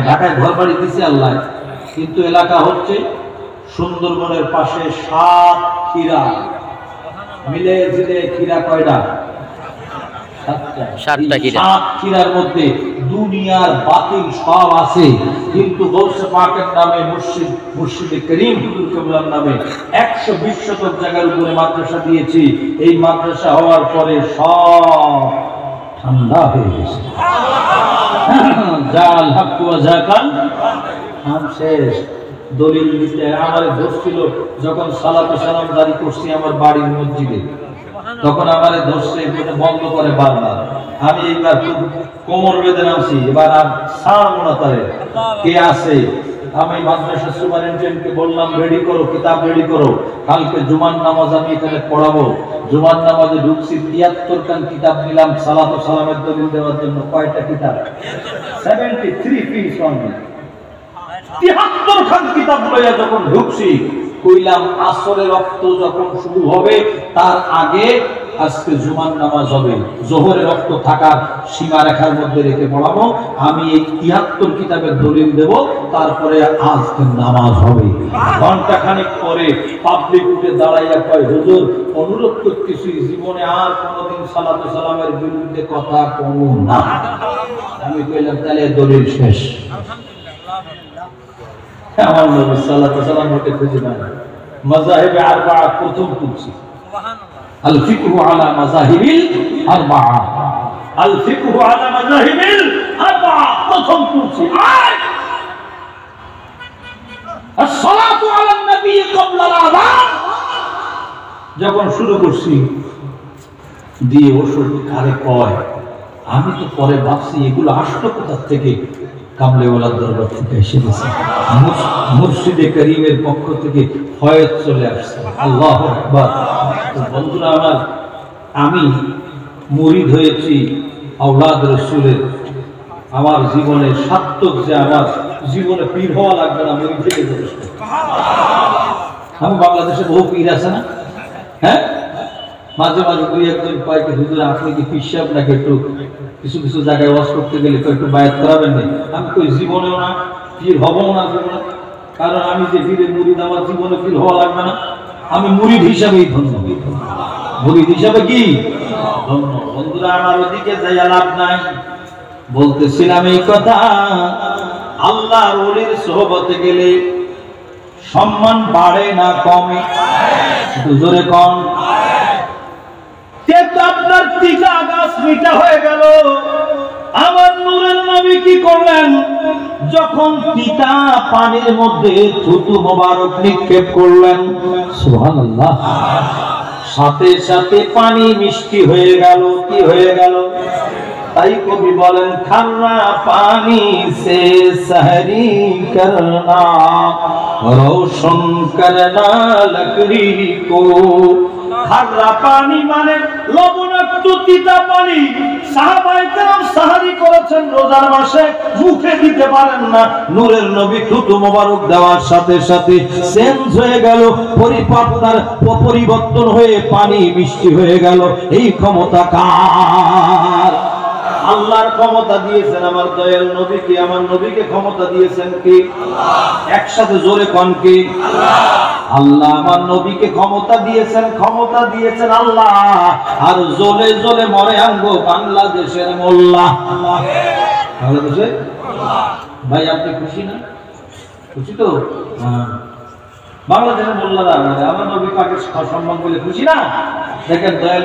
ঢাকায় ঘর বাড়ি দিছে আল্লাহ, কিন্তু এলাকা হচ্ছে সুন্দরবনের পাশে সাতক্ষীরা। মিলে জিলে ক্ষীরা কয়টা? সাতক্ষীরার মধ্যে দুনিয়ার বাতিল সব আছে, কিন্তু গৌসে পাকের নামে মুর্শিদে করিম হুজুর কেবলার নামে 120 শতক জায়গার উপরে মাদ্রাসা দিয়েছি। এই মাদ্রাসা হওয়ার পরে সব ঠান্ডা হয়ে গেছে। জাল হক ওয়া যাকান হাম শেষ। দলিল দিতে আমারে ধরছিল যখন সালাতু সালাম জারি করছি আমার বাড়ির মসজিদে, তখন আমারে ধরছে বন্ধ করে বারবার। আমি এইবার খুব কোমর বেঁধে নামছি, এবার আর ছাড়বো না। তারে কে আছে? আমি মাদ্রাসা সুপারিনটেন্ডেন্টকে বললাম রেডি করো, কিতাব রেডি করো, কালকে জুমার নামাজ আমি এখানে পড়াবো। জুমার নামাজে ঢুকছি, 73 খান কিতাব নিলাম সালাতু সালামের দলিল দেওয়ার জন্য। কয়টা কিতাব? 73 পিস অনলি। 73 খান কিতাব লইয়া যখন ঢুকছি, কইলাম আসরের রক্ত যখন শুরু হবে তার আগে আজকে জুমার নামাজ হবে, জোহরের রক্ত থাকার সীমারেখার মধ্যে রেখে পড়াবো। আমি এই 73 কিতাবের দলিল দেব, তারপরে আজকে নামাজ হবে। ঘন্টা খানিক পরে পাবলিক উঠে দাঁড়াইয়া কয়, হুজুর অনুরোধ করতেছি জীবনে আর কোনোদিন সালাতু সালামের বিরুদ্ধে কথা কমু না। আমি কইলাম তাহলে দলিল শেষ। আমার নবী সাল্লাল্লাহু আলাইহি ওয়াসাল্লাম হতে খুঁজে পায় না। মাযাহিবে আরবা'a প্রথম তুলছি। আল ফিকহু আলা মাযাহিবিল আরবা'a, আল ফিকহু আলা মাযাহিবিল আরবা'a প্রথম তুলছি। as-সালাতু আলা নবী ক্বাবলা আল-আযান যখন শুরু করছি দিয়ে ওষুধ কারে কয়, আমি তো পরে ভাবছি এগুলো আসলো কোথা থেকে? কামলেওয়ালার দরবার থেকে এসে গেছে, মুর্শিদে করিমের পক্ষ থেকে ফয়েজ চলে আসছে। আল্লাহু আকবার। বন্ধুরা আমার, আমি মুরিদ হয়েছি আওলাদ রাসূলের। আমার জীবনে সার্থক যে আমার জীবনে পীর হওয়া লাগবে না, মুরিদ থেকে যথেষ্ট। আমি বাংলাদেশে বহু পীর আছে না? হ্যাঁ, মাঝে মাঝে দুই একজন কয়েক হুজুর আপনি কি পীর সাহেব নাকি, একটু কিছু কিছু জায়গায় ওয়াজ করতে গেলে একটু বায়াত করাবেন না। আমি কই জীবনেও না, পীর হবও না জীবনে, কারণ আমি যে পীরের মুরিদ, আমার জীবনে পীর হওয়া লাগবে না। আমি মুরিদ হিসাবেই ধন্য, মুরিদ হিসাবে কি ধন্য। বন্ধুরা আমার, ওদিকে যাইয়া লাভ নাই। বলতেছিলাম এই কথা, আল্লাহর ওলির সোহবতে গেলে সম্মান বাড়ে না কমে? জোরে কম। আপনার টিকা গাছ মিঠা হয়ে গেল। আমার নূরের নবী কি করলেন? যখন টিকা পানির মধ্যে থুতু মোবারক নিক্ষেপ করলেন, সুবহানাল্লাহ, সাথে সাথে পানি মিষ্টি হয়ে গেল। কি হয়ে গেল? তাই কবি বলেন, খারা পানি সে সাহরি করনা, রোশন করনা লকড়ি কো। খারা পানি মানে লবণাক্ত তিতা পানি। সাহাবায়ে কেরাম সাহারি করেছেন রোজার মাসে, মুখে দিতে পারেন না। নূরের নবী থুতু মোবারক দেওয়ার সাথে সাথে চেঞ্জ হয়ে গেল, পরিবর্তন হয়ে পানি মিষ্টি হয়ে গেল। এই ক্ষমতা কার? আল্লাহর ক্ষমতা দিয়েছেন আমার দয়াল নবীকে। আমার নবীকে ক্ষমতা দিয়েছেন কে? একসাথে জোরে কোন কে? আল্লাহ। আমার নবীকে ক্ষমতা দিয়েছেন, ক্ষমতা দিয়েছেন আল্লাহ। আর জ্বলে জ্বলে মরে আঙ্গো বাংলাদেশের মোল্লা। বাংলাদেশের ভাই, আপনি খুশি না? খুশি তো? বাংলাদেশের মোল্লারা আমার নবী পাকের সম্মান বলে খুশি না? দেখেন দয়াল